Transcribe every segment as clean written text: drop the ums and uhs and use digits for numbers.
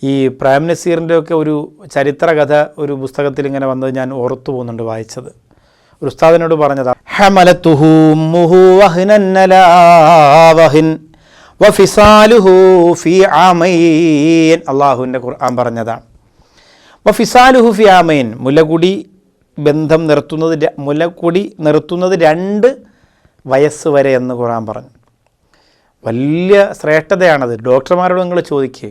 ഈ പ്രേം നസീറിൻ്റെ ഒക്കെ ഒരു ചരിത്രകഥ ഒരു പുസ്തകത്തിൽ ഇങ്ങനെ വന്നത് ഞാൻ ഓർത്തു പോകുന്നുണ്ട് വായിച്ചത്. ഒരു ഉസ്താദിനോട് പറഞ്ഞതാണ്, ഹമലതുഹു ഉമ്മുഹു വഹ്നൻ അലാ വഹ്ൻ വഫിസാലുഹു ഫീ ആമൈൻ. അള്ളാഹുവിൻ്റെ ഖുർആൻ പറഞ്ഞതാണ്. വഫിസാലുഹു ഫീ ആമൈൻ, മുലകുടി നിർത്തുന്നത് 2 വയസ്സ് വരെ എന്ന് ഖുർആൻ പറഞ്ഞു. വലിയ ശ്രേഷ്ഠതയാണത്. ഡോക്ടർമാരോട് നിങ്ങൾ ചോദിക്കുക.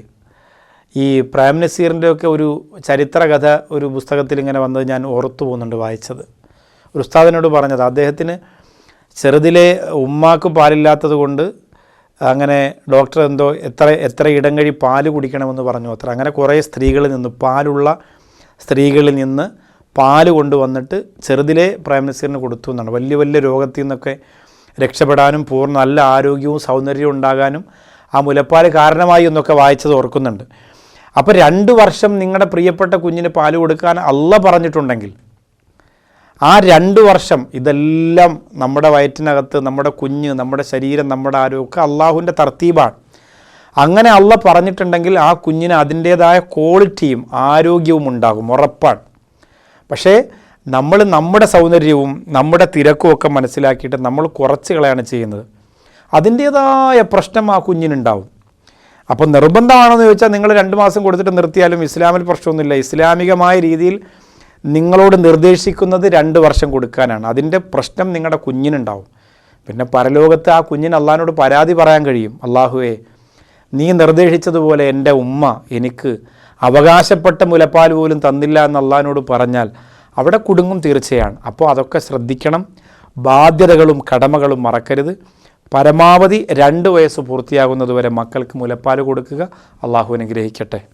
ഈ പ്രേം നസീറിൻ്റെ ഒക്കെ ഒരു ചരിത്രകഥ ഒരു പുസ്തകത്തിൽ ഇങ്ങനെ വന്നത് ഞാൻ ഓർത്തു പോകുന്നുണ്ട് വായിച്ചത്. ഒരു ഉസ്താദിനോട് പറഞ്ഞത്, അദ്ദേഹത്തിന് ചെറുതിലെ ഉമ്മാക്ക് പാലില്ലാത്തത് കൊണ്ട് അങ്ങനെ ഡോക്ടർ എത്ര ഇടങ്ങഴി പാല് കുടിക്കണമെന്ന് പറഞ്ഞു അത്ര. അങ്ങനെ കുറേ സ്ത്രീകളിൽ നിന്ന്, പാലുള്ള സ്ത്രീകളിൽ നിന്ന് പാല് കൊണ്ടുവന്നിട്ട് ചെറുതിലെ പ്രേം നസീറിന് കൊടുത്തു എന്നാണ്. വലിയ വലിയ രോഗത്തിൽ നിന്നൊക്കെ രക്ഷപ്പെടാനും പൂർണ്ണ നല്ല ആരോഗ്യവും സൗന്ദര്യവും ഉണ്ടാകാനും ആ മുലപ്പാൽ കാരണമായി എന്നൊക്കെ വായിച്ചത് ഓർക്കുന്നുണ്ട്. അപ്പോൾ 2 വർഷം നിങ്ങളുടെ പ്രിയപ്പെട്ട കുഞ്ഞിന് പാല് കൊടുക്കാൻ അള്ളാഹ് പറഞ്ഞിട്ടുണ്ടെങ്കിൽ ആ 2 വർഷം ഇതെല്ലാം നമ്മുടെ വയറ്റിനകത്ത്, നമ്മുടെ കുഞ്ഞ്, നമ്മുടെ ശരീരം, നമ്മുടെ ആരോഗ്യമൊക്കെ അള്ളാഹുവിൻ്റെ തർത്തീബാണ്. അങ്ങനെ അള്ളാഹ് പറഞ്ഞിട്ടുണ്ടെങ്കിൽ ആ കുഞ്ഞിന് അതിൻ്റേതായ ക്വാളിറ്റിയും ആരോഗ്യവും ഉണ്ടാകും, ഉറപ്പാണ്. പക്ഷേ നമ്മൾ നമ്മുടെ സൗന്ദര്യവും നമ്മുടെ തിരക്കും ഒക്കെ മനസ്സിലാക്കിയിട്ട് നമ്മൾ കുറച്ച് കളയാണ് ചെയ്യുന്നത്. അതിൻ്റേതായ പ്രശ്നം ആ കുഞ്ഞിനുണ്ടാവും. അപ്പോൾ നിർബന്ധമാണെന്ന് ചോദിച്ചാൽ നിങ്ങൾ 2 മാസം കൊടുത്തിട്ട് നിർത്തിയാലും ഇസ്ലാമിൽ പ്രശ്നമൊന്നുമില്ല. ഇസ്ലാമികമായ രീതിയിൽ നിങ്ങളോട് നിർദ്ദേശിക്കുന്നത് 2 വർഷം കൊടുക്കാനാണ്. അതിൻ്റെ പ്രശ്നം നിങ്ങളുടെ കുഞ്ഞിനുണ്ടാവും. പിന്നെ പരലോകത്ത് ആ കുഞ്ഞിന് അള്ളാഹിനോട് പരാതി പറയാൻ കഴിയും, അള്ളാഹുവേ നീ നിർദ്ദേശിച്ചതുപോലെ എൻ്റെ ഉമ്മ എനിക്ക് അവകാശപ്പെട്ട മുലപ്പാൽ പോലും തന്നില്ല എന്ന് അള്ളാഹിനോട് പറഞ്ഞാൽ അവിടെ കുടുങ്ങും തീർച്ചയാണ്. അപ്പോൾ അതൊക്കെ ശ്രദ്ധിക്കണം. ബാധ്യതകളും കടമകളും മറക്കരുത്. പരമാവധി 2 വയസ്സ് പൂർത്തിയാകുന്നതുവരെ മക്കൾക്ക് മുലപ്പാൽ കൊടുക്കുക. അള്ളാഹു അനുഗ്രഹിക്കട്ടെ.